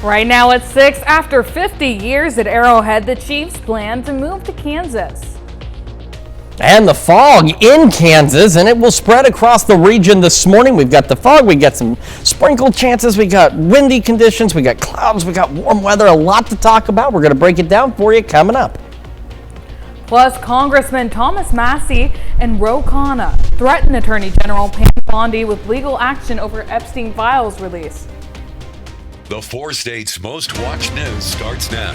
Right now it's 6. After 50 years at Arrowhead, the Chiefs plan to move to Kansas. And the fog in Kansas, and it will spread across the region this morning. We've got the fog, we got some sprinkle chances, we got windy conditions, we got clouds, we got warm weather, a lot to talk about. We're going to break it down for you coming up. Plus, Congressman Thomas Massie and Ro Khanna threaten Attorney General Pam Bondi with legal action over Epstein files release. The 4 states' most watched news starts now.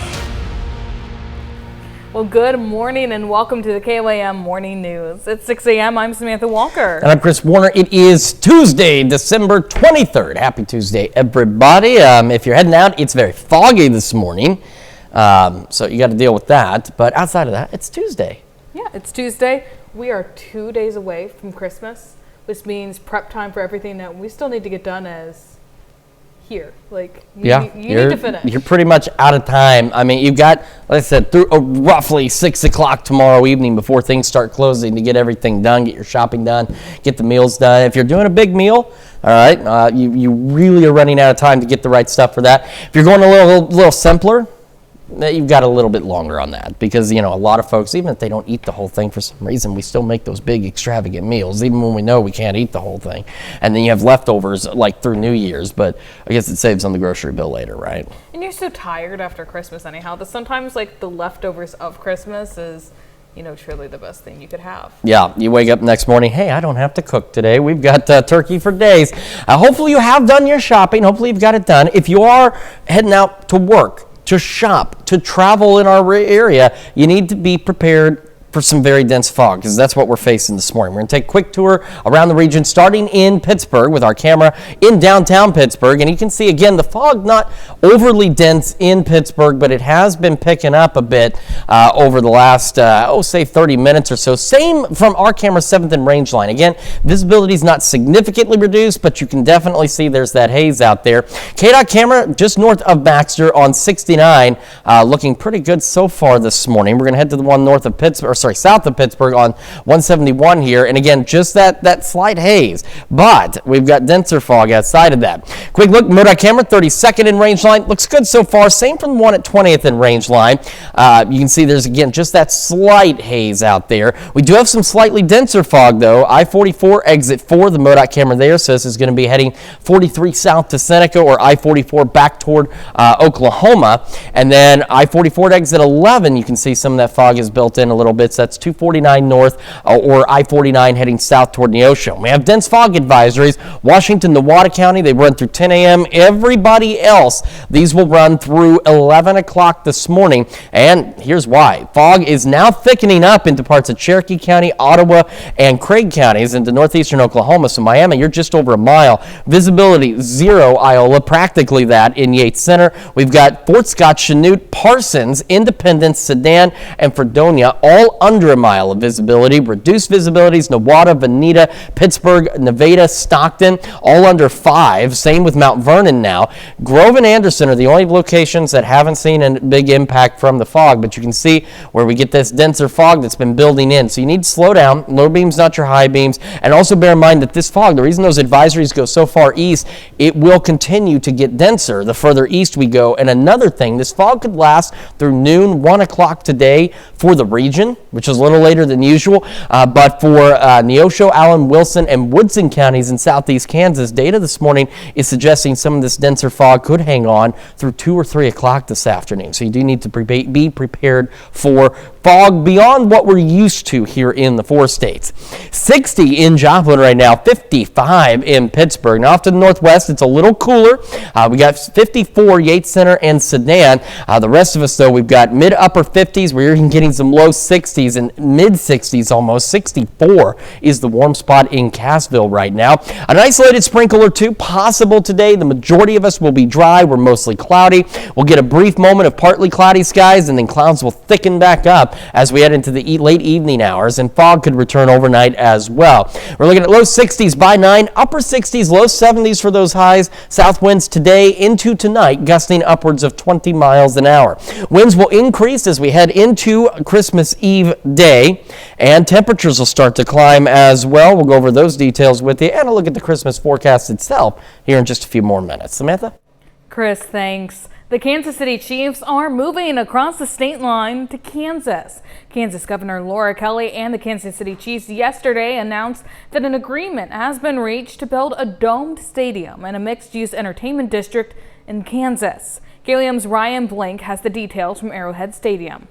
Well, good morning and welcome to the KOAM Morning News. It's 6 a.m. I'm Samantha Walker. And I'm Chris Warner. It is Tuesday, December 23rd. Happy Tuesday, everybody. If you're heading out, it's very foggy this morning, so you got to deal with that. But outside of that, it's Tuesday. Yeah, it's Tuesday. We are 2 days away from Christmas, which means prep time for everything that we still need to get done as here. Like, you need to finish. You're pretty much out of time. I mean, you've got, like I said, through roughly 6 o'clock tomorrow evening before things start closing to get everything done, get your shopping done, get the meals done. If you're doing a big meal, all right, you really are running out of time to get the right stuff for that. If you're going a little simpler, you've got a little bit longer on that because, a lot of folks, even if they don't eat the whole thing for some reason, we still make those big extravagant meals, even when we know we can't eat the whole thing. And then you have leftovers like through New Year's, but I guess it saves on the grocery bill later, right? And you're so tired after Christmas anyhow that sometimes like the leftovers of Christmas is, truly the best thing you could have. Yeah, you wake up next morning, hey, I don't have to cook today. We've got turkey for days. Hopefully you have done your shopping. Hopefully you've got it done. If you are heading out to work, to shop, to travel in our area, you need to be prepared for some very dense fog because that's what we're facing this morning. We're going to take a quick tour around the region starting in Pittsburgh with our camera in downtown Pittsburgh. And you can see, again, the fog not overly dense in Pittsburgh, but it has been picking up a bit over the last, say 30 minutes or so. Same from our camera 7th and range line. Again, visibility is not significantly reduced, but you can definitely see there's that haze out there. KDOT camera just north of Baxter on 69, looking pretty good so far this morning. We're going to head to the one north of Pittsburgh, south of Pittsburgh on 171 here. And again, just that slight haze, but we've got denser fog outside of that. Quick look, MoDOT camera, 32nd in range line. Looks good so far. Same from the one at 20th in range line. You can see there's, again, just that slight haze out there. We do have some slightly denser fog, though. I-44 exit 4, the MoDOT camera there says is going to be heading 43 south to Seneca or I-44 back toward Oklahoma. And then I-44 to exit 11, you can see some of that fog is built in a little bit. So that's 249 north or I-49 heading south toward Neosho. We have dense fog advisories. Washington, Newada County, they run through 10 a.m. Everybody else, these will run through 11 o'clock this morning. And here's why. Fog is now thickening up into parts of Cherokee County, Ottawa, and Craig counties into northeastern Oklahoma. So Miami, you're just over a mile. Visibility 0 Iola, practically that in Yates Center. We've got Fort Scott, Chanute, Parsons, Independence, Sedan, and Fredonia, all under a mile of visibility. Reduced visibilities, Newada, Veneta, Pittsburgh, Nevada, Stockton, all under 5. Same with Mount Vernon now. Grove and Anderson are the only locations that haven't seen a big impact from the fog, but you can see where we get this denser fog that's been building in. So you need to slow down. Low beams, not your high beams. And also bear in mind that this fog, the reason those advisories go so far east, it will continue to get denser the further east we go. And another thing, this fog could last through noon, 1 o'clock today for the region, which is a little later than usual, but for Neosho, Allen, Wilson, and Woodson counties in southeast Kansas, data this morning is suggesting some of this denser fog could hang on through 2 or 3 o'clock this afternoon. So you do need to be prepared for fog beyond what we're used to here in the 4 states. 60 in Joplin right now, 55 in Pittsburgh. Now off to the northwest, it's a little cooler. We got 54 Yates Center and Sedan. The rest of us, though, we've got mid-upper 50s. We're even getting some low 60s and mid-60s almost. 64 is the warm spot in Cassville right now. An isolated sprinkle or two possible today. The majority of us will be dry. We're mostly cloudy. We'll get a brief moment of partly cloudy skies, and then clouds will thicken back up as we head into the late evening hours, and fog could return overnight as well. We're looking at low 60s by 9, upper 60s, low 70s for those highs. South winds today into tonight, gusting upwards of 20 miles an hour. Winds will increase as we head into Christmas Eve day, and temperatures will start to climb as well. We'll go over those details with you and a look at the Christmas forecast itself here in just a few more minutes. Samantha? Chris, thanks. The Kansas City Chiefs are moving across the state line to Kansas. Kansas Governor Laura Kelly and the Kansas City Chiefs yesterday announced that an agreement has been reached to build a domed stadium and a mixed-use entertainment district in Kansas. KOAM's Ryan Blank has the details from Arrowhead Stadium.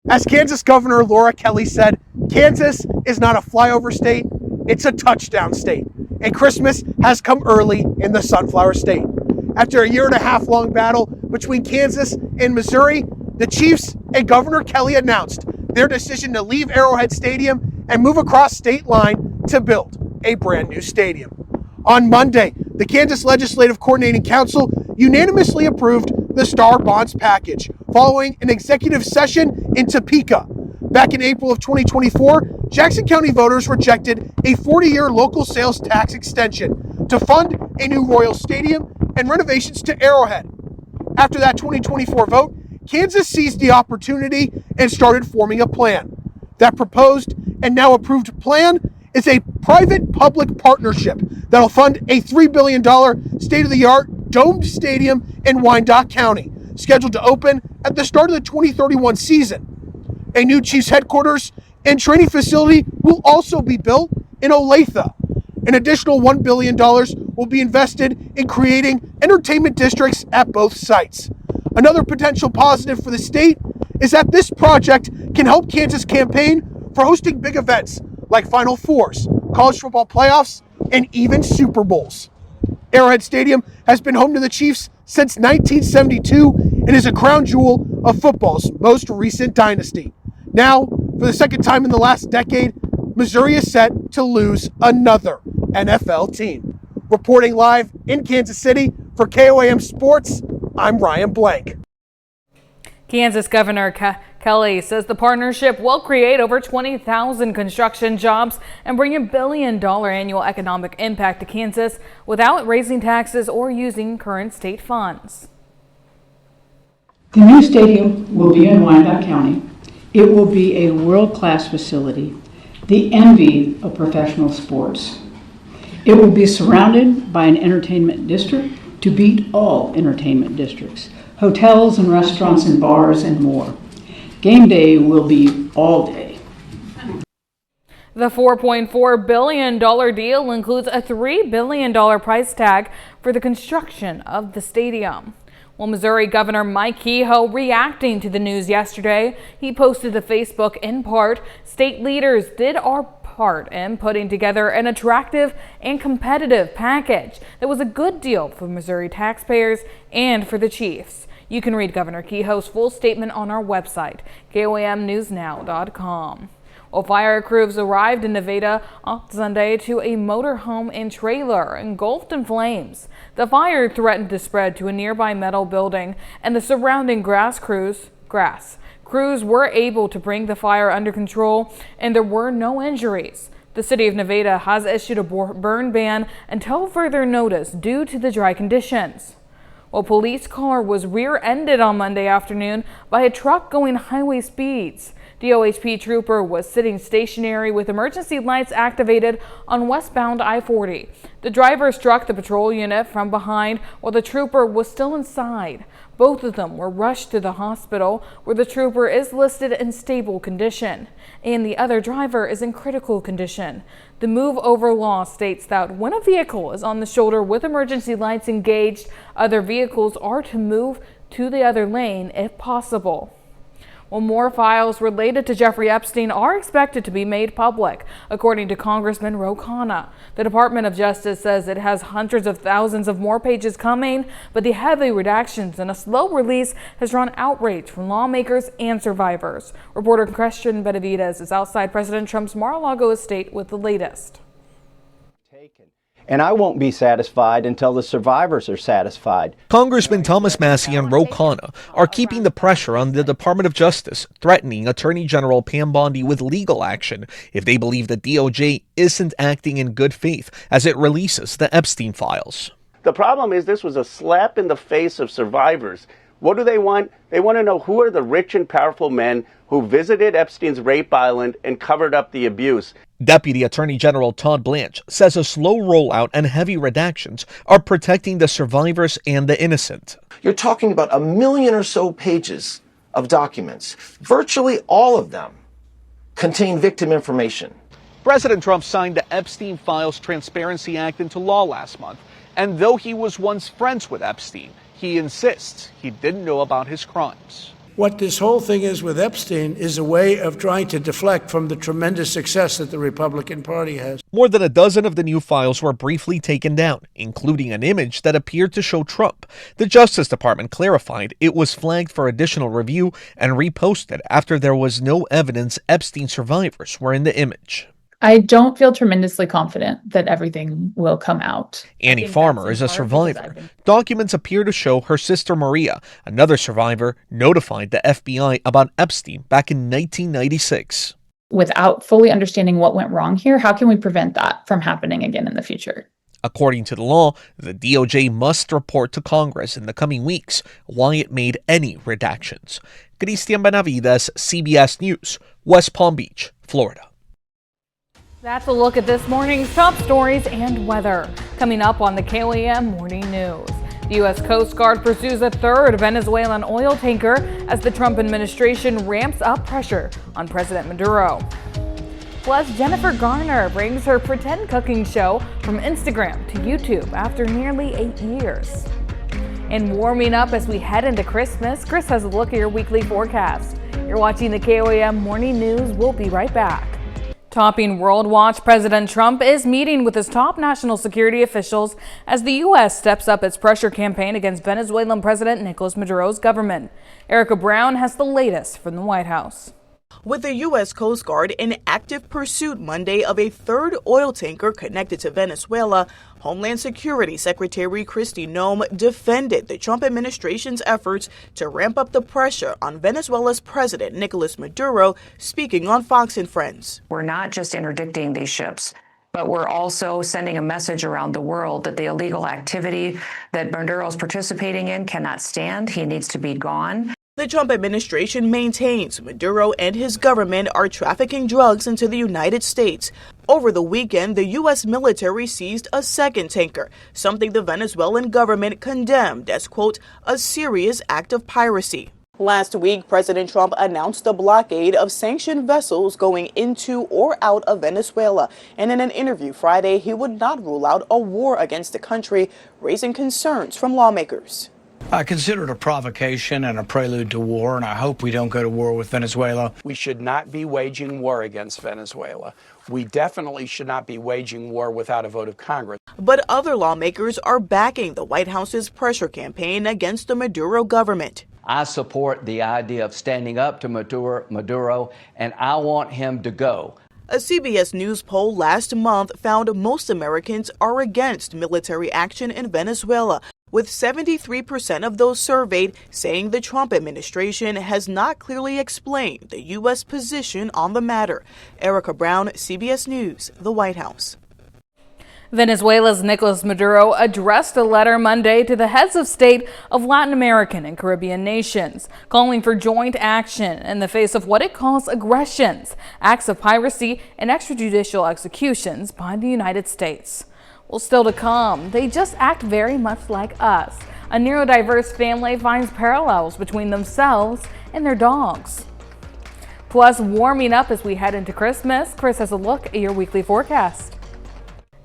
As Kansas Governor Laura Kelly said, Kansas is not a flyover state, it's a touchdown state. And Christmas has come early in the Sunflower State. After a year-and-a-half-long battle between Kansas and Missouri, the Chiefs and Governor Kelly announced their decision to leave Arrowhead Stadium and move across state line to build a brand new stadium. On Monday, the Kansas Legislative Coordinating Council unanimously approved the Star Bonds package following an executive session in Topeka. Back in April of 2024, Jackson County voters rejected a 40-year local sales tax extension to fund a new Royal Stadium and renovations to Arrowhead. After that 2024 vote, Kansas seized the opportunity and started forming a plan. That proposed and now approved plan is a private-public partnership that'll fund a $3 billion state-of-the-art domed stadium in Wyandotte County, scheduled to open at the start of the 2031 season. A new Chiefs headquarters and training facility will also be built in Olathe. An additional $1 billion will be invested in creating entertainment districts at both sites. Another potential positive for the state is that this project can help Kansas campaign for hosting big events like Final Fours, college football playoffs, and even Super Bowls. Arrowhead Stadium has been home to the Chiefs since 1972 and is a crown jewel of football's most recent dynasty. Now, for the second time in the last decade, Missouri is set to lose another NFL team. Reporting live in Kansas City for KOAM Sports, I'm Ryan Blank. Kansas Governor Kelly says the partnership will create over 20,000 construction jobs and bring $1 billion annual economic impact to Kansas without raising taxes or using current state funds. The new stadium will be in Wyandotte County. It will be a world-class facility, the envy of professional sports. It will be surrounded by an entertainment district to beat all entertainment districts, hotels and restaurants and bars and more. Game day will be all day. The $4.4 billion deal includes a $3 billion price tag for the construction of the stadium. Well, Missouri Governor Mike Kehoe reacting to the news yesterday. He posted to Facebook in part, "State leaders did our part in putting together an attractive and competitive package that was a good deal for Missouri taxpayers and for the Chiefs." You can read Governor Kehoe's full statement on our website, KOAMnewsnow.com. Well, fire crews arrived in Nevada on Sunday to a motorhome and trailer engulfed in flames. The fire threatened to spread to a nearby metal building and the surrounding grass. Crews were able to bring the fire under control and there were no injuries. The city of Nevada has issued a burn ban until further notice due to the dry conditions. A police car was rear-ended on Monday afternoon by a truck going highway speeds. The OHP trooper was sitting stationary with emergency lights activated on westbound I-40. The driver struck the patrol unit from behind while the trooper was still inside. Both of them were rushed to the hospital, where the trooper is listed in stable condition, and the other driver is in critical condition. The move over law states that when a vehicle is on the shoulder with emergency lights engaged, other vehicles are to move to the other lane if possible. Well, more files related to Jeffrey Epstein are expected to be made public, according to Congressman Ro Khanna. The Department of Justice says it has hundreds of thousands of more pages coming, but the heavy redactions and a slow release has drawn outrage from lawmakers and survivors. Reporter Christian Benavides is outside President Trump's Mar-a-Lago estate with the latest. And I won't be satisfied until the survivors are satisfied. Congressman Thomas Massie and Ro Khanna are keeping the pressure on the Department of Justice, threatening Attorney General Pam Bondi with legal action if they believe the DOJ isn't acting in good faith as it releases the Epstein files. The problem is this was a slap in the face of survivors. What do they want? They want to know who are the rich and powerful men who visited Epstein's rape island and covered up the abuse. Deputy Attorney General Todd Blanche says a slow rollout and heavy redactions are protecting the survivors and the innocent. You're talking about 1 million or so pages of documents. Virtually all of them contain victim information. President Trump signed the Epstein Files Transparency Act into law last month, and though he was once friends with Epstein, he insists he didn't know about his crimes. What this whole thing is with Epstein is a way of trying to deflect from the tremendous success that the Republican Party has. More than a dozen of the new files were briefly taken down, including an image that appeared to show Trump. The Justice Department clarified it was flagged for additional review and reposted after there was no evidence Epstein survivors were in the image. I don't feel tremendously confident that everything will come out. Annie Farmer is a survivor. Documents appear to show her sister Maria, another survivor, notified the FBI about Epstein back in 1996. Without fully understanding what went wrong here, how can we prevent that from happening again in the future? According to the law, the DOJ must report to Congress in the coming weeks why it made any redactions. Cristian Benavides, CBS News, West Palm Beach, Florida. That's a look at this morning's top stories and weather. Coming up on the KOAM Morning News. The U.S. Coast Guard pursues a third Venezuelan oil tanker as the Trump administration ramps up pressure on President Maduro. Plus, Jennifer Garner brings her pretend cooking show from Instagram to YouTube after nearly 8 years. And warming up as we head into Christmas, Chris has a look at your weekly forecast. You're watching the KOAM Morning News. We'll be right back. Topping World Watch, President Trump is meeting with his top national security officials as the U.S. steps up its pressure campaign against Venezuelan President Nicolas Maduro's government. Erica Brown has the latest from the White House. With the U.S. Coast Guard in active pursuit Monday of a third oil tanker connected to Venezuela, Homeland Security Secretary Kristi Noem defended the Trump administration's efforts to ramp up the pressure on Venezuela's President Nicolas Maduro, speaking on Fox and Friends. We're not just interdicting these ships, but we're also sending a message around the world that the illegal activity that Maduro is participating in cannot stand. He needs to be gone. The Trump administration maintains Maduro and his government are trafficking drugs into the United States. Over the weekend, the U.S. military seized a second tanker, something the Venezuelan government condemned as, quote, a serious act of piracy. Last week, President Trump announced the blockade of sanctioned vessels going into or out of Venezuela. And in an interview Friday, he would not rule out a war against the country, raising concerns from lawmakers. I consider it a provocation and a prelude to war, and I hope we don't go to war with Venezuela. We should not be waging war against Venezuela. We definitely should not be waging war without a vote of Congress. But other lawmakers are backing the White House's pressure campaign against the Maduro government. I support the idea of standing up to Maduro, and I want him to go. A CBS News poll last month found most Americans are against military action in Venezuela, with 73% of those surveyed saying the Trump administration has not clearly explained the U.S. position on the matter. Erica Brown, CBS News, the White House. Venezuela's Nicolas Maduro addressed a letter Monday to the heads of state of Latin American and Caribbean nations, calling for joint action in the face of what it calls aggressions, acts of piracy, and extrajudicial executions by the United States. Well, still to come, they just act very much like us. A neurodiverse family finds parallels between themselves and their dogs. Plus, warming up as we head into Christmas, Chris has a look at your weekly forecast.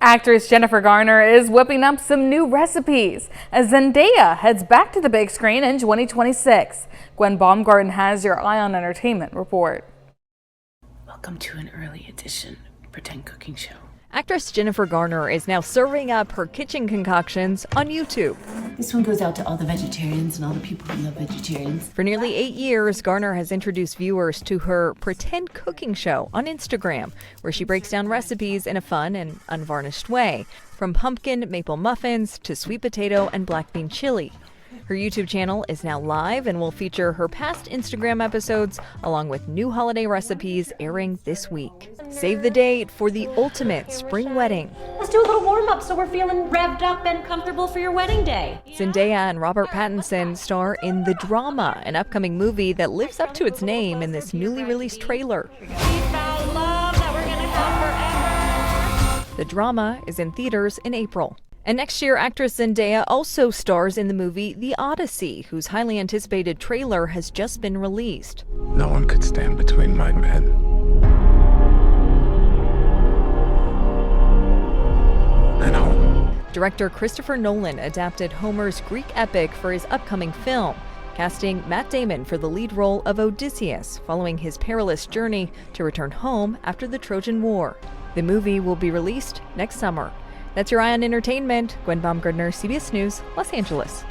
Actress Jennifer Garner is whipping up some new recipes as Zendaya heads back to the big screen in 2026. Gwen Baumgarten has your Eye on Entertainment report. Welcome to an early edition pretend cooking show. Actress Jennifer Garner is now serving up her kitchen concoctions on YouTube. This one goes out to all the vegetarians and all the people who love vegetarians. For nearly 8 years, Garner has introduced viewers to her pretend cooking show on Instagram, where she breaks down recipes in a fun and unvarnished way, from pumpkin maple muffins to sweet potato and black bean chili. Her YouTube channel is now live and will feature her past Instagram episodes along with new holiday recipes airing this week. Save the date for the ultimate spring wedding. Let's do a little warm-up so we're feeling revved up and comfortable for your wedding day. Zendaya and Robert Pattinson star in The Drama, an upcoming movie that lives up to its name in this newly released trailer. We found love that we're gonna have forever. The drama is in theaters in April. And next year, actress Zendaya also stars in the movie The Odyssey, whose highly anticipated trailer has just been released. No one could stand between my men. And home. Director Christopher Nolan adapted Homer's Greek epic for his upcoming film, casting Matt Damon for the lead role of Odysseus following his perilous journey to return home after the Trojan War. The movie will be released next summer. That's your Eye on Entertainment. Gwen Baumgardner, CBS News, Los Angeles.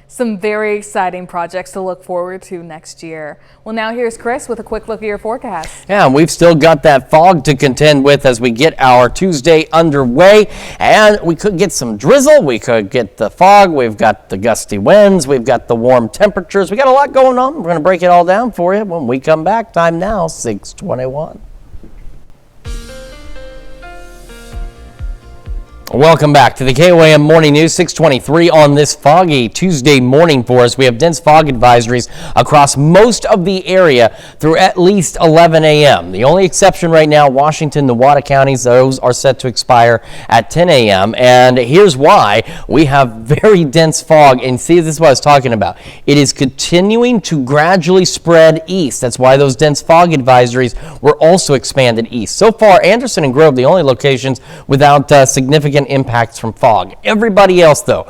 Some very exciting projects to look forward to next year. Well, now here's Chris with a quick look at your forecast. Yeah, and we've still got that fog to contend with as we get our Tuesday underway. And we could get some drizzle. We could get the fog. We've got the gusty winds. We've got the warm temperatures. We got a lot going on. We're going to break it all down for you when we come back. Time now, 6:21. Welcome back to the KOAM Morning News, 6:23 on this foggy Tuesday morning for us. We have dense fog advisories across most of the area through at least 11 a.m. The only exception right now, Washington, Nevada counties, those are set to expire at 10 a.m. And here's why. We have very dense fog, and see, this is what I was talking about. It is continuing to gradually spread east. That's why those dense fog advisories were also expanded east. So far, Anderson and Grove, the only locations without significant impacts from fog. Everybody else, though,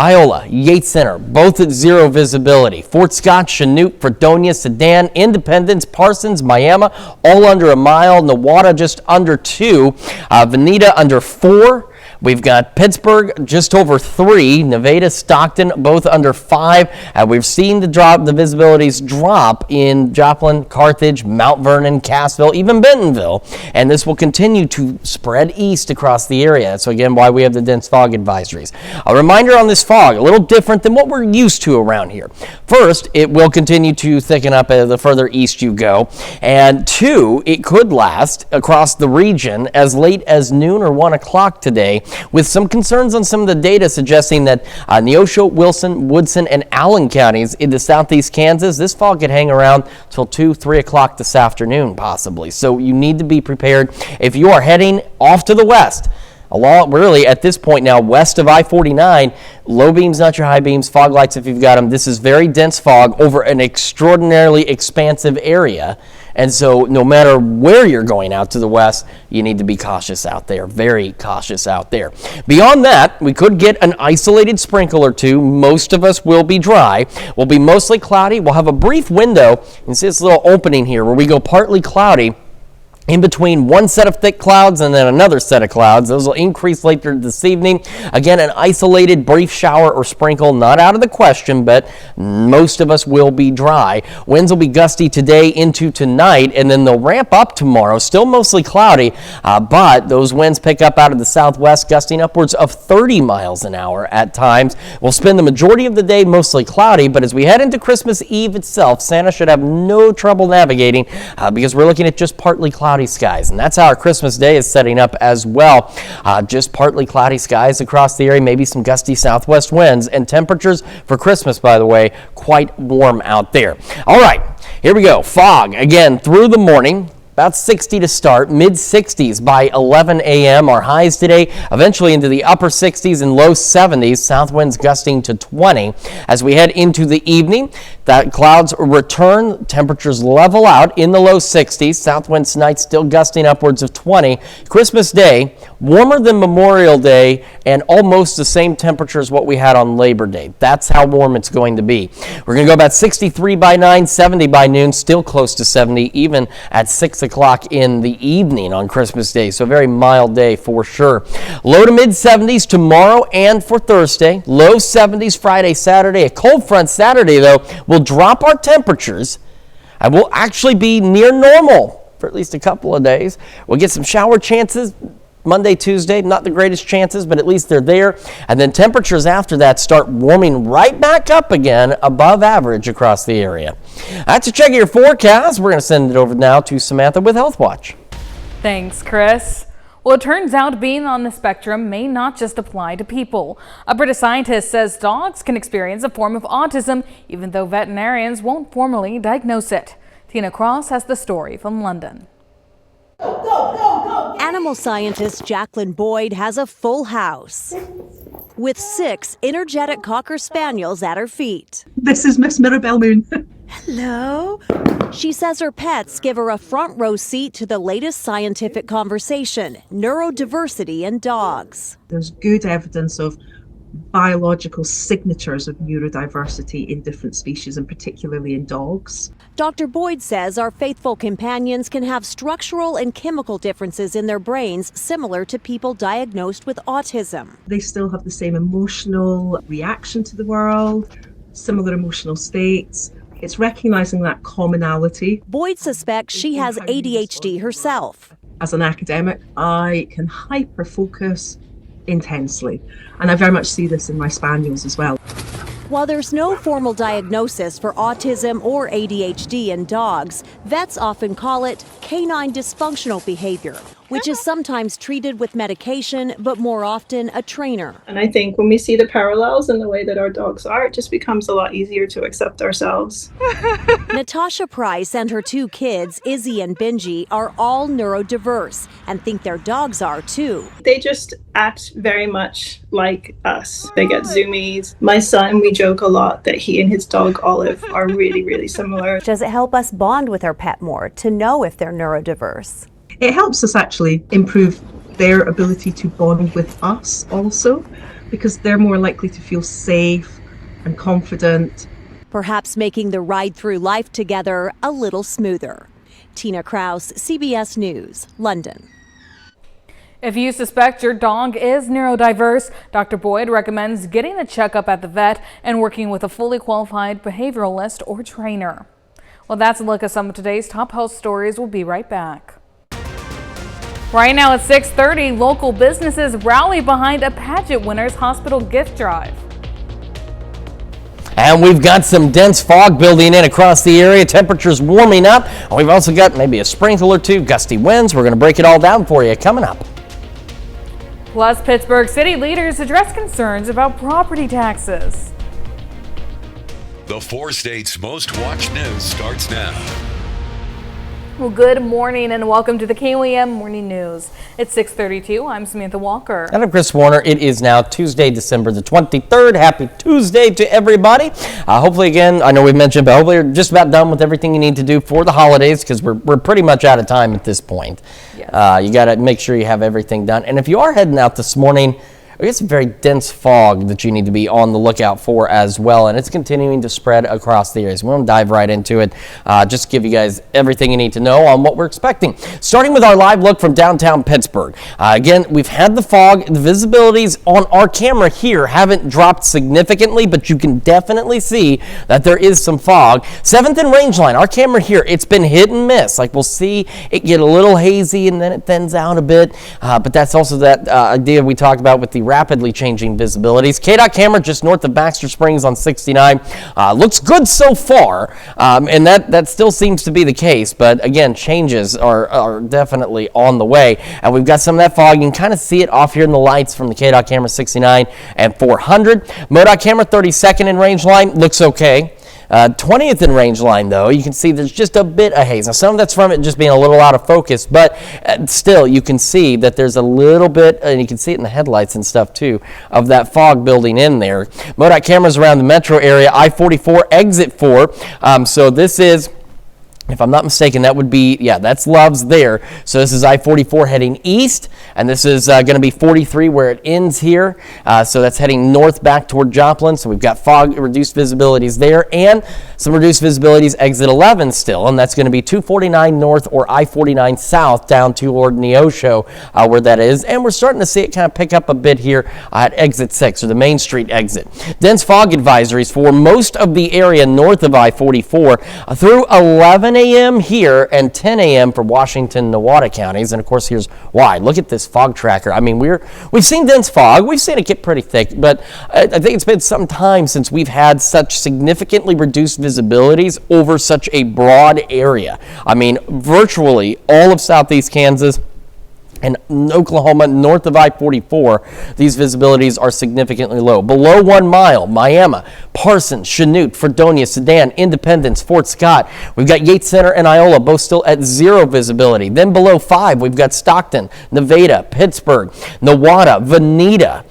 Iola, Yates Center, both at zero visibility. Fort Scott, Chanute, Fredonia, Sedan, Independence, Parsons, Miami, all under a mile. Newada just under 2. Veneta under 4. We've got Pittsburgh just over 3, Nevada, Stockton, both under 5. We've seen the visibilities drop in Joplin, Carthage, Mount Vernon, Cassville, even Bentonville, and this will continue to spread east across the area. So again, why we have the dense fog advisories. A reminder on this fog, a little different than what we're used to around here. First, it will continue to thicken up the further east you go, and 2, it could last across the region as late as noon or 1 o'clock today, with some concerns on some of the data suggesting that Neosho, Wilson, Woodson, and Allen counties into southeast Kansas, this fog could hang around till 2, 3 o'clock this afternoon possibly. So you need to be prepared if you are heading off to the west. Really, at this point now, west of I-49, low beams, not your high beams, fog lights if you've got them. This is very dense fog over an extraordinarily expansive area. And so no matter where you're going out to the west, you need to be cautious out there, very cautious out there. Beyond that, we could get an isolated sprinkle or two. Most of us will be dry. We'll be mostly cloudy. We'll have a brief window. You can see this little opening here where we go partly cloudy in between one set of thick clouds and then another set of clouds. Those will increase later this evening. Again, an isolated brief shower or sprinkle, not out of the question, but most of us will be dry. Winds will be gusty today into tonight, and then they'll ramp up tomorrow. Still mostly cloudy, but those winds pick up out of the southwest, gusting upwards of 30 miles an hour at times. We'll spend the majority of the day mostly cloudy, but as we head into Christmas Eve itself, Santa should have no trouble navigating because we're looking at just partly cloudy skies, and that's how our Christmas day is setting up as well. Just partly cloudy skies across the area, maybe some gusty southwest winds, and temperatures for Christmas, by the way, quite warm out there. All right, here we go. Fog again through the morning. About 60 to start, mid-60s by 11 a.m. Our highs today eventually into the upper 60s and low 70s, south winds gusting to 20. As we head into the evening, that clouds return, temperatures level out in the low 60s, south winds tonight still gusting upwards of 20. Christmas Day, warmer than Memorial Day and almost the same temperature as what we had on Labor Day. That's how warm it's going to be. We're going to go about 63 by 9, 70 by noon, still close to 70, even at 6 o'clock in the evening on Christmas Day. So a very mild day for sure. Low to mid 70s tomorrow and for Thursday. Low 70s Friday, Saturday. A cold front Saturday, though, will drop our temperatures and will actually be near normal for at least a couple of days. We'll get some shower chances Monday, Tuesday, not the greatest chances, but at least they're there. And then temperatures after that start warming right back up again above average across the area. That's a check of your forecast. We're going to send it over now to Samantha with Health Watch. Thanks, Chris. Well, it turns out being on the spectrum may not just apply to people. A British scientist says dogs can experience a form of autism, even though veterinarians won't formally diagnose it. Tina Cross has the story from London. Animals animal scientist Jacqueline Boyd has a full house with 6 energetic Cocker Spaniels at her feet. This is Miss Mirabelle Moon. Hello. She says her pets give her a front row seat to the latest scientific conversation, neurodiversity in dogs. There's good evidence of biological signatures of neurodiversity in different species, and particularly in dogs. Dr. Boyd says our faithful companions can have structural and chemical differences in their brains similar to people diagnosed with autism. They still have the same emotional reaction to the world, similar emotional states. It's recognizing that commonality. Boyd suspects she has ADHD herself. As an academic, I can hyper-focus intensely, and I very much see this in my spaniels as well. While there's no formal diagnosis for autism or ADHD in dogs, vets often call it canine dysfunctional behavior, which is sometimes treated with medication, but more often a trainer. And I think when we see the parallels in the way that our dogs are, it just becomes a lot easier to accept ourselves. Natasha Price and her 2 kids, Izzy and Benji, are all neurodiverse and think their dogs are too. They just act very much like us. They get zoomies. My son, we joke a lot that he and his dog Olive are really, really similar. Does it help us bond with our pet more to know if they're neurodiverse? It helps us actually improve their ability to bond with us also, because they're more likely to feel safe and confident. Perhaps making the ride through life together a little smoother. Tina Kraus, CBS News, London. If you suspect your dog is neurodiverse, Dr. Boyd recommends getting a checkup at the vet and working with a fully qualified behavioralist or trainer. Well, that's a look at some of today's top health stories. We'll be right back. Right now at 6:30, local businesses rally behind a pageant winner's hospital gift drive. And we've got some dense fog building in across the area. Temperatures warming up. And we've also got maybe a sprinkle or 2, gusty winds. We're going to break it all down for you coming up. Plus, Pittsburgh city leaders address concerns about property taxes. The 4 states' most watched news starts now. Well, good morning and welcome to the KOAM Morning News. It's 6:32. I'm Samantha Walker. And I'm Chris Warner. It is now Tuesday, December the 23rd. Happy Tuesday to everybody. Hopefully, again, I know we've mentioned, but hopefully you're just about done with everything you need to do for the holidays, because we're pretty much out of time at this point. Yes. You got to make sure you have everything done. And if you are heading out this morning, it's a very dense fog that you need to be on the lookout for as well, and it's continuing to spread across the areas. We're going to dive right into it, just give you guys everything you need to know on what we're expecting. Starting with our live look from downtown Pittsburgh. Again, we've had the fog. The visibilities on our camera here haven't dropped significantly, but you can definitely see that there is some fog. 7th and Rangeline, our camera here, it's been hit and miss. Like, we'll see it get a little hazy and then it thins out a bit, but that's also that idea we talked about with the rapidly changing visibilities. KDOT camera just north of Baxter Springs on 69 looks good so far, and that still seems to be the case, but again, changes are definitely on the way, and we've got some of that fog. You can kind of see it off here in the lights from the KDOT camera 69 and 400. MoDOT camera 32nd in range line looks okay. 20th in range line, though, you can see there's just a bit of haze. Now, some of that's from it just being a little out of focus, but still, you can see that there's a little bit, and you can see it in the headlights and stuff, too, of that fog building in there. MoDOT cameras around the metro area, I-44, exit 4. So this is, if I'm not mistaken, that would be, yeah, that's Love's there. So this is I-44 heading east, and this is going to be 43 where it ends here. So that's heading north back toward Joplin. So we've got fog, reduced visibilities there, and some reduced visibilities exit 11 still, and that's going to be 249 north or I-49 south down toward Neosho where that is. And we're starting to see it kind of pick up a bit here at exit 6, or the Main Street exit. Dense fog advisories for most of the area north of I-44 through 11 a.m. here and 10 a.m. for Washington, Nowata counties. And of course, here's why. Look at this fog tracker. I mean, we've seen dense fog. We've seen it get pretty thick, but I think it's been some time since we've had such significantly reduced visibilities over such a broad area. I mean, virtually all of southeast Kansas, In Oklahoma, north of I-44, these visibilities are significantly low. Below 1 mile, Miami, Parsons, Chanute, Fredonia, Sedan, Independence, Fort Scott. We've got Yates Center and Iola, both still at 0 visibility. Then below 5, we've got Stockton, Nevada, Pittsburgh, Nowata, Veneta.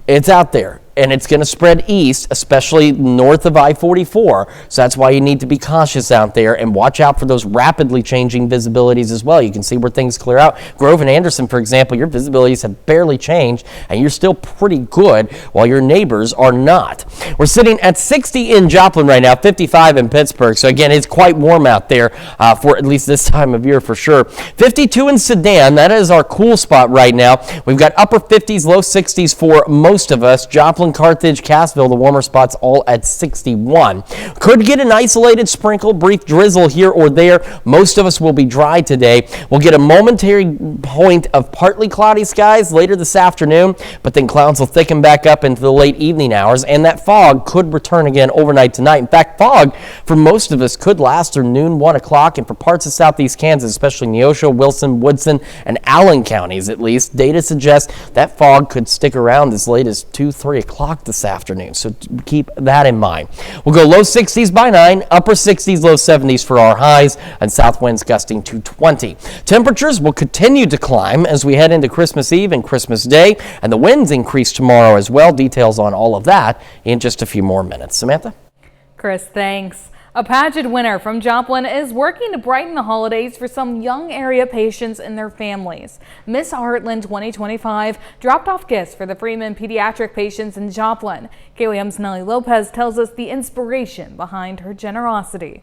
It's out there. And it's going to spread east, especially north of I-44. So that's why you need to be cautious out there and watch out for those rapidly changing visibilities as well. You can see where things clear out. Grove and Anderson, for example, your visibilities have barely changed, and you're still pretty good while your neighbors are not. We're sitting at 60 in Joplin right now, 55 in Pittsburgh. So again, it's quite warm out there for at least this time of year for sure. 52 in Sedan, that is our cool spot right now. We've got upper 50s, low 60s for most of us. Joplin, Carthage, Cassville, the warmer spots all at 61. Could get an isolated sprinkle, brief drizzle here or there. Most of us will be dry today. We'll get a momentary point of partly cloudy skies later this afternoon, but then clouds will thicken back up into the late evening hours, and that fog could return again overnight tonight. In fact, fog for most of us could last through noon, 1 o'clock, and for parts of southeast Kansas, especially Neosho, Wilson, Woodson, and Allen counties at least, data suggests that fog could stick around as late as 2, 3 o'clock this afternoon, so keep that in mind. We'll go low 60s by 9, upper 60s, low 70s for our highs, and south winds gusting to 20. Temperatures will continue to climb as we head into Christmas Eve and Christmas Day, and the winds increase tomorrow as well. Details on all of that in just a few more minutes. Samantha? Chris, thanks. A pageant winner from Joplin is working to brighten the holidays for some young area patients and their families. Miss Heartland 2025 dropped off gifts for the Freeman pediatric patients in Joplin. KOAM's Nellie Lopez tells us the inspiration behind her generosity.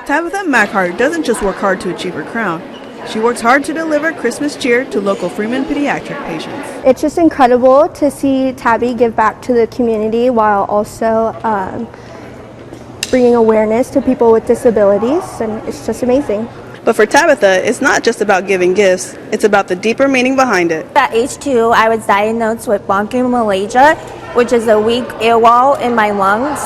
Tabitha Mackhart doesn't just work hard to achieve her crown. She works hard to deliver Christmas cheer to local Freeman pediatric patients. It's just incredible to see Tabby give back to the community while also bringing awareness to people with disabilities, and it's just amazing. But for Tabitha, it's not just about giving gifts, it's about the deeper meaning behind it. At age 2, I was diagnosed with bronchomalacia, which is a weak air wall in my lungs.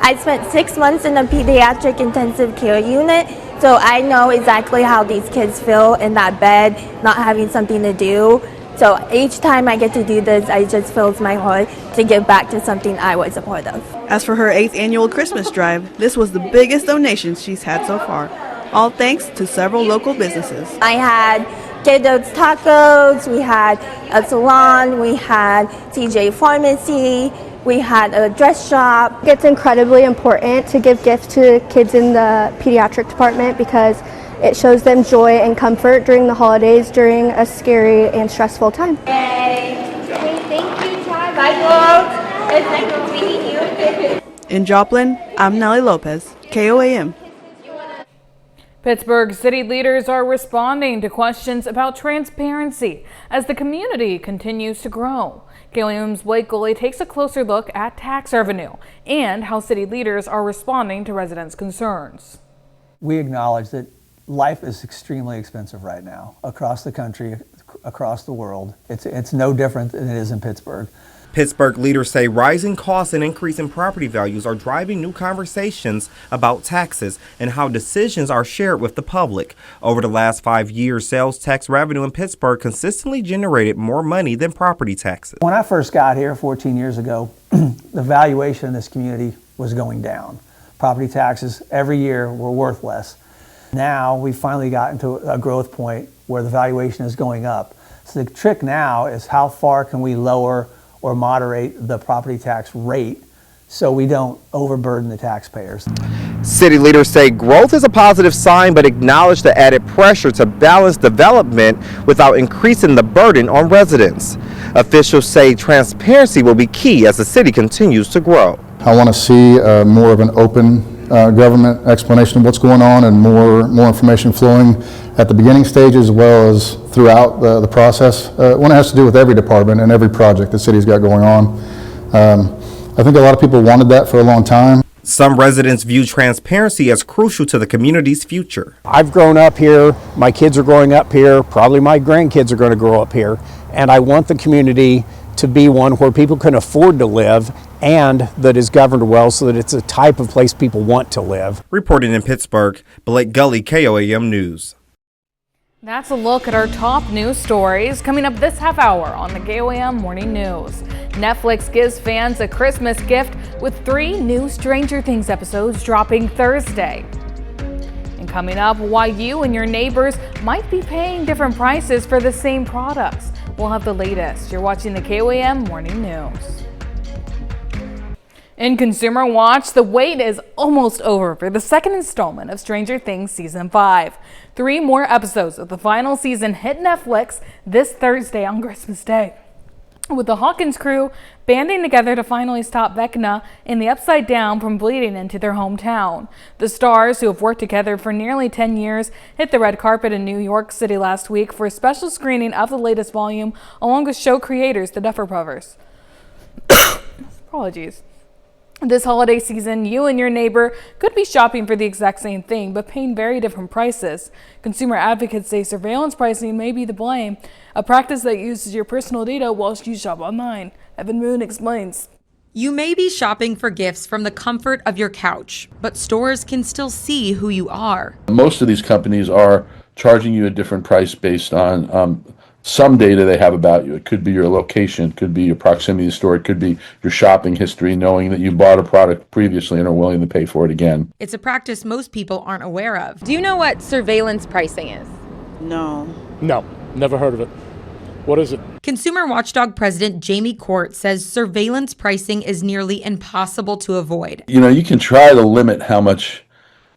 I spent 6 months in a pediatric intensive care unit, so I know exactly how these kids feel in that bed, not having something to do. So each time I get to do this, it just fills my heart to give back to something I was a part of. As for her 8th annual Christmas drive, this was the biggest donation she's had so far, all thanks to several local businesses. I had Kiddo's Tacos, we had a salon, we had TJ Pharmacy, we had a dress shop. It's incredibly important to give gifts to kids in the pediatric department because it shows them joy and comfort during the holidays during a scary and stressful time. Hey, thank you, Ty. Bye, folks. It's nice meeting you. In Joplin, I'm Nellie Lopez, KOAM. Pittsburgh city leaders are responding to questions about transparency as the community continues to grow. KOAM's Blake Goley takes a closer look at tax revenue and how city leaders are responding to residents' concerns. We acknowledge that life is extremely expensive right now across the country, across the world. It's no different than it is in Pittsburgh. Pittsburgh leaders say rising costs and increase in property values are driving new conversations about taxes and how decisions are shared with the public. Over the last 5 years, sales tax revenue in Pittsburgh consistently generated more money than property taxes. When I first got here 14 years ago, the valuation in this community was going down. Property taxes every year were worth less. Now we finally got into a growth point where the valuation is going up. So the trick now is how far can we lower or moderate the property tax rate so we don't overburden the taxpayers. City leaders say growth is a positive sign, but acknowledge the added pressure to balance development without increasing the burden on residents. Officials say transparency will be key as the city continues to grow. I want to see more of an open government explanation of what's going on and more information flowing at the beginning stages as well as throughout the process when it has to do with every department and every project the city's got going on. I think a lot of people wanted that for a long time. Some residents view transparency as crucial to the community's future. I've grown up here, my kids are growing up here, probably my grandkids are going to grow up here, and I want the community to be one where people can afford to live and that is governed well so that it's a type of place people want to live. Reporting in Pittsburgh, Blake Gully, KOAM News. That's a look at our top news stories coming up this half hour on the KOAM Morning News. Netflix gives fans a Christmas gift with 3 new Stranger Things episodes dropping Thursday. And coming up, why you and your neighbors might be paying different prices for the same products. We'll have the latest. You're watching the KOAM Morning News. In Consumer Watch, the wait is almost over for the second installment of Stranger Things Season 5. 3 more episodes of the final season hit Netflix this Thursday on Christmas Day, with the Hawkins crew banding together to finally stop Vecna and the Upside Down from bleeding into their hometown. The stars, who have worked together for nearly 10 years, hit the red carpet in New York City last week for a special screening of the latest volume, along with show creators, the Duffer Brothers. Apologies. This holiday season, you and your neighbor could be shopping for the exact same thing, but paying very different prices. Consumer advocates say surveillance pricing may be the blame, a practice that uses your personal data whilst you shop online. Evan Moon explains. You may be shopping for gifts from the comfort of your couch, but stores can still see who you are. Most of these companies are charging you a different price based on some data they have about you. It could be your location, it could be your proximity to the store, it could be your shopping history, knowing that you bought a product previously and are willing to pay for it again. It's a practice most people aren't aware of. Do you know what surveillance pricing is? No. No, never heard of it. What is it? Consumer Watchdog President Jamie Court says surveillance pricing is nearly impossible to avoid. You know, you can try to limit how much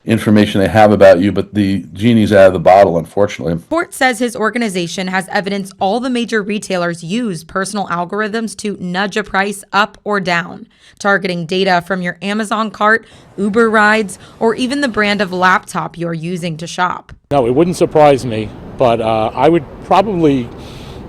information they have about you, but the genie's out of the bottle, unfortunately. Court says his organization has evidence all the major retailers use personal algorithms to nudge a price up or down, targeting data from your Amazon cart, Uber rides, or even the brand of laptop you're using to shop. No, it wouldn't surprise me, but I would probably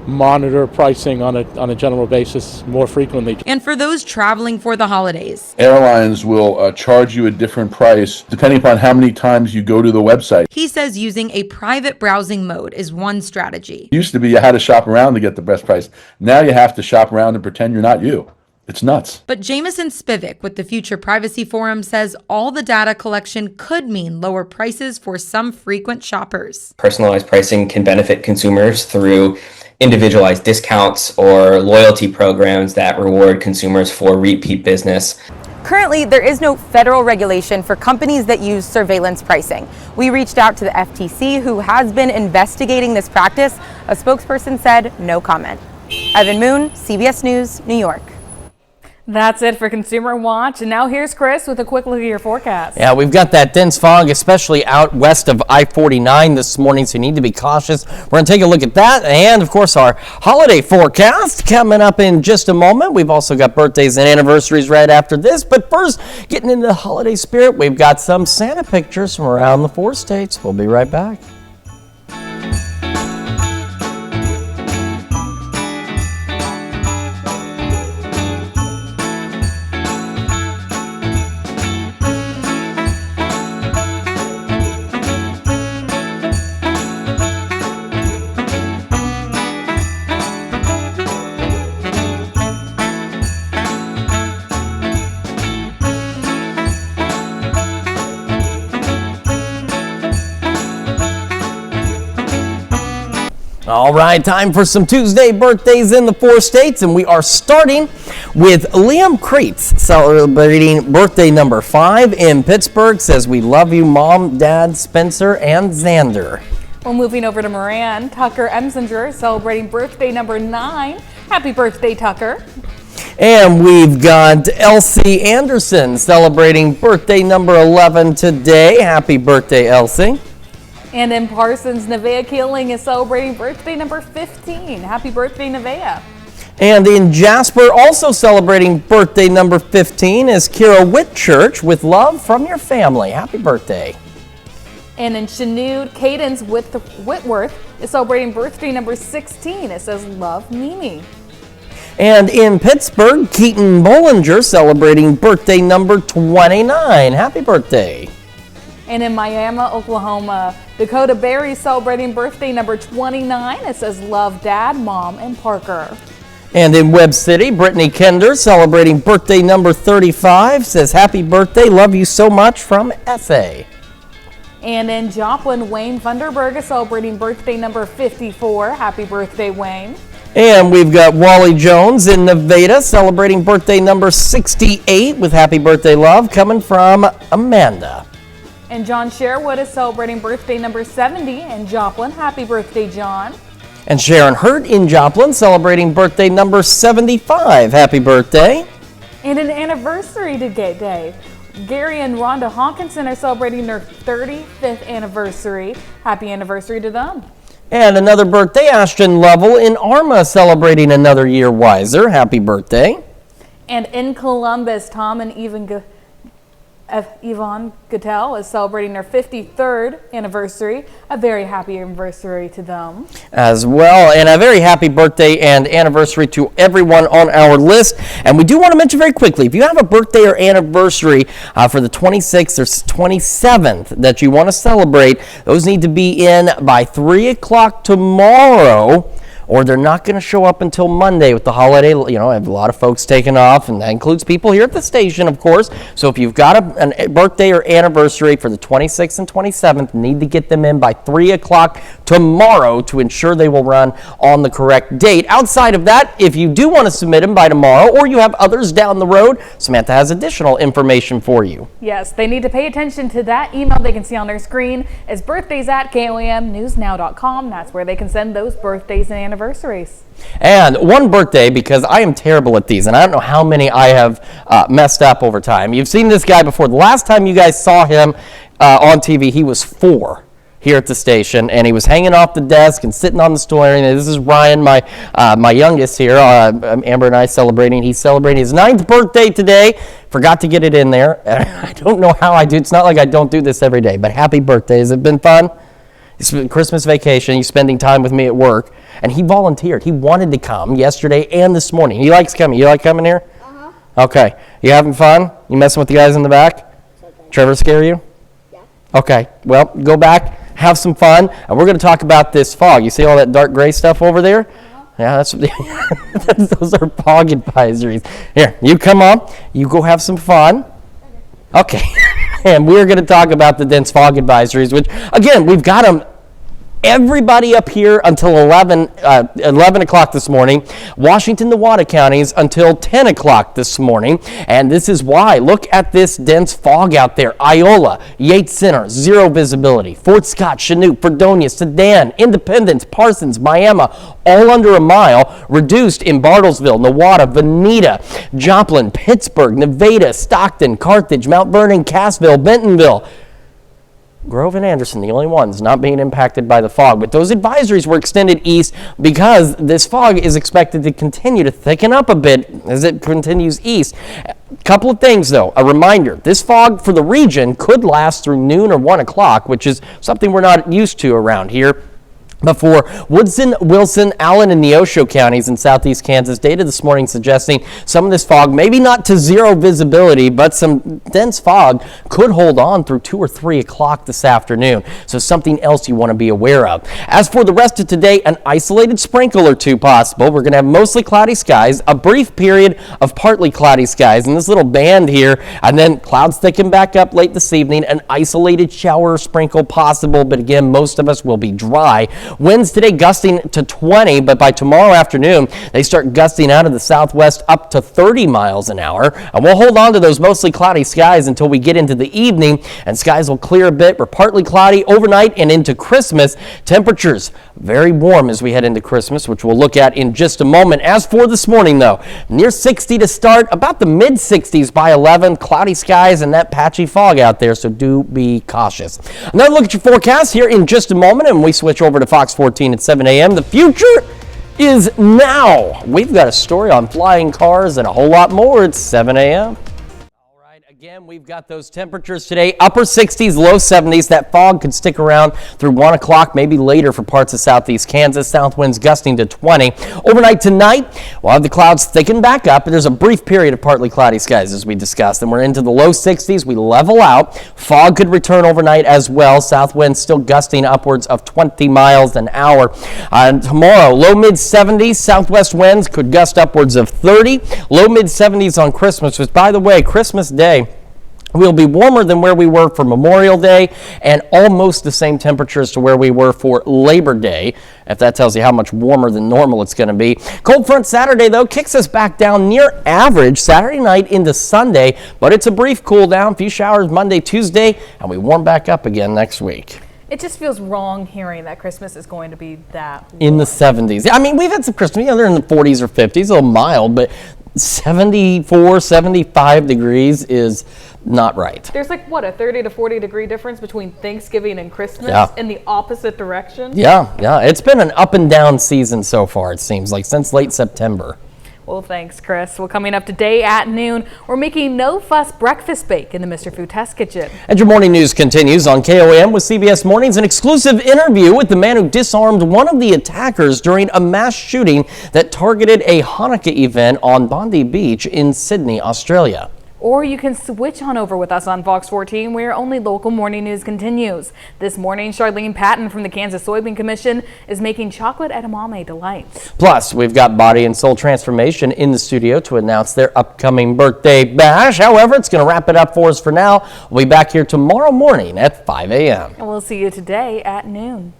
monitor pricing on a general basis more frequently. And for those traveling for the holidays, Airlines will charge you a different price depending upon how many times you go to the website. He says using a private browsing mode is one strategy. It used to be you had to shop around to get the best price. Now you have to shop around and pretend you're not you. It's nuts. But Jameson Spivak with the Future Privacy Forum says all the data collection could mean lower prices for some frequent shoppers. Personalized pricing can benefit consumers through individualized discounts or loyalty programs that reward consumers for repeat business. Currently, there is no federal regulation for companies that use surveillance pricing. We reached out to the FTC, who has been investigating this practice. A spokesperson said no comment. Evan Moon, CBS News, New York. That's it for Consumer Watch. And now here's Chris with a quick look at your forecast. Yeah, we've got that dense fog, especially out west of I-49 this morning, so you need to be cautious. We're going to take a look at that and, of course, our holiday forecast coming up in just a moment. We've also got birthdays and anniversaries right after this. But first, getting into the holiday spirit, we've got some Santa pictures from around the 4 states. We'll be right back. All right, time for some Tuesday birthdays in the 4 states, and we are starting with Liam Creets, celebrating birthday number 5 in Pittsburgh. Says, "We love you, Mom, Dad, Spencer, and Xander." Well, moving over to Moran, Tucker Emsinger celebrating birthday number 9. Happy birthday, Tucker. And we've got Elsie Anderson celebrating birthday number 11 today. Happy birthday, Elsie. And in Parsons, Nevaeh Keeling is celebrating birthday number 15. Happy birthday, Nevaeh. And in Jasper, also celebrating birthday number 15 is Kira Whitchurch with love from your family. Happy birthday. And in Chanute, Cadence Whitworth is celebrating birthday number 16. It says, love, Mimi. And in Pittsburgh, Keaton Bollinger celebrating birthday number 29. Happy birthday. And in Miami, Oklahoma, Dakota Berry celebrating birthday number 29. It says, love, Dad, Mom, and Parker. And in Webb City, Brittany Kender, celebrating birthday number 35, says, happy birthday, love you so much, from SA. And in Joplin, Wayne Funderburg is celebrating birthday number 54. Happy birthday, Wayne. And we've got Wally Jones in Nevada celebrating birthday number 68 with happy birthday love coming from Amanda. And John Sherwood is celebrating birthday number 70 in Joplin. Happy birthday, John. And Sharon Hurt in Joplin celebrating birthday number 75. Happy birthday. And an anniversary today. Gary and Rhonda Hawkinson are celebrating their 35th anniversary. Happy anniversary to them. And another birthday, Ashton Lovell in Arma celebrating another year wiser. Happy birthday. And in Columbus, Tom and Yvonne Gattel is celebrating their 53rd anniversary. A very happy anniversary to them. As well, and a very happy birthday and anniversary to everyone on our list. And we do want to mention very quickly, if you have a birthday or anniversary for the 26th or 27th that you want to celebrate, those need to be in by 3 o'clock tomorrow, or they're not going to show up until Monday with the holiday. You know, I have a lot of folks taking off, and that includes people here at the station, of course. So if you've got a birthday or anniversary for the 26th and 27th, need to get them in by 3 o'clock tomorrow to ensure they will run on the correct date. Outside of that, if you do want to submit them by tomorrow, or you have others down the road, Samantha has additional information for you. Yes, they need to pay attention to that email they can see on their screen. It's birthdays@komnewsnow.com. That's where they can send those birthdays and anniversaries. And one birthday, because I am terrible at these, and I don't know how many I have messed up over time. You've seen this guy before. The last time you guys saw him on TV, he was 4 here at the station, and he was hanging off the desk and sitting on the stool. And this is Ryan, my youngest here. Amber and I celebrating. He's celebrating his 9th birthday today. Forgot to get it in there. I don't know how I do. It's not like I don't do this every day, but happy birthday. Has it been fun? It's been Christmas vacation. He's spending time with me at work, and he volunteered. He wanted to come yesterday and this morning. He likes coming. You like coming here? Uh-huh. Okay. You having fun? You messing with the guys in the back? Okay. Trevor scare you? Yeah. Okay. Well, go back, have some fun, and we're going to talk about this fog. You see all that dark gray stuff over there? Uh-huh. Yeah, that's those are fog advisories. Here, you come on. You go have some fun. Okay. And we're going to talk about the dense fog advisories, which, again, we've got them everybody up here until 11 o'clock this morning. Washington, Newada counties until 10 o'clock this morning. And this is why. Look at this dense fog out there. Iola, Yates Center, 0 visibility. Fort Scott, Chinook, Fredonia, Sedan, Independence, Parsons, Miami, all under a mile. Reduced in Bartlesville, Newada, Veneta, Joplin, Pittsburgh, Nevada, Stockton, Carthage, Mount Vernon, Cassville, Bentonville. Grove and Anderson, the only ones not being impacted by the fog. But those advisories were extended east because this fog is expected to continue to thicken up a bit as it continues east. A couple of things, though. A reminder, this fog for the region could last through noon or 1 o'clock, which is something we're not used to around here. Before Woodson, Wilson, Allen, and Neosho counties in southeast Kansas, data this morning suggesting some of this fog, maybe not to 0 visibility, but some dense fog could hold on through 2 or 3 o'clock this afternoon. So something else you want to be aware of. As for the rest of today, an isolated sprinkle or two possible. We're going to have mostly cloudy skies, a brief period of partly cloudy skies, and this little band here, and then clouds thicken back up late this evening, an isolated shower or sprinkle possible, but again, most of us will be dry. Winds today gusting to 20, but by tomorrow afternoon, they start gusting out of the southwest up to 30 miles an hour. And we'll hold on to those mostly cloudy skies until we get into the evening, and skies will clear a bit. We're partly cloudy overnight and into Christmas. Temperatures very warm as we head into Christmas, which we'll look at in just a moment. As for this morning, though, near 60 to start, about the mid-60s by 11, cloudy skies and that patchy fog out there, so do be cautious. Another look at your forecast here in just a moment, and we switch over to Fox 14 at 7 a.m. The future is now. We've got a story on flying cars and a whole lot more at 7 a.m. Again, we've got those temperatures today, upper 60s, low 70s. That fog could stick around through 1 o'clock, maybe later for parts of southeast Kansas. South winds gusting to 20. Overnight tonight, we'll have the clouds thicken back up. There's a brief period of partly cloudy skies, as we discussed, and we're into the low 60s. We level out. Fog could return overnight as well. South winds still gusting upwards of 20 miles an hour. Tomorrow, low mid 70s. Southwest winds could gust upwards of 30. Low mid 70s on Christmas, which, by the way, Christmas Day will be warmer than where we were for Memorial Day and almost the same temperatures to where we were for Labor Day, if that tells you how much warmer than normal it's going to be. Cold front Saturday, though, kicks us back down near average Saturday night into Sunday, but it's a brief cool down. Few showers Monday, Tuesday, and we warm back up again next week. It just feels wrong hearing that Christmas is going to be that warm. In the 70s. I mean, we've had some Christmas, they're in the 40s or 50s, a little mild, but 74, 75 degrees is not right. There's like, what, a 30 to 40 degree difference between Thanksgiving and Christmas in the opposite direction? Yeah. It's been an up and down season so far, it seems like, since late September. Well, thanks, Chris. Well, coming up today at noon, we're making no-fuss breakfast bake in the Mr. Food Test Kitchen. And your morning news continues on KOAM with CBS Mornings, an exclusive interview with the man who disarmed one of the attackers during a mass shooting that targeted a Hanukkah event on Bondi Beach in Sydney, Australia. Or you can switch on over with us on Fox 14, where only local morning news continues. This morning, Charlene Patton from the Kansas Soybean Commission is making chocolate edamame delights. Plus, we've got Body and Soul Transformation in the studio to announce their upcoming birthday bash. However, it's going to wrap it up for us for now. We'll be back here tomorrow morning at 5 a.m. And we'll see you today at noon.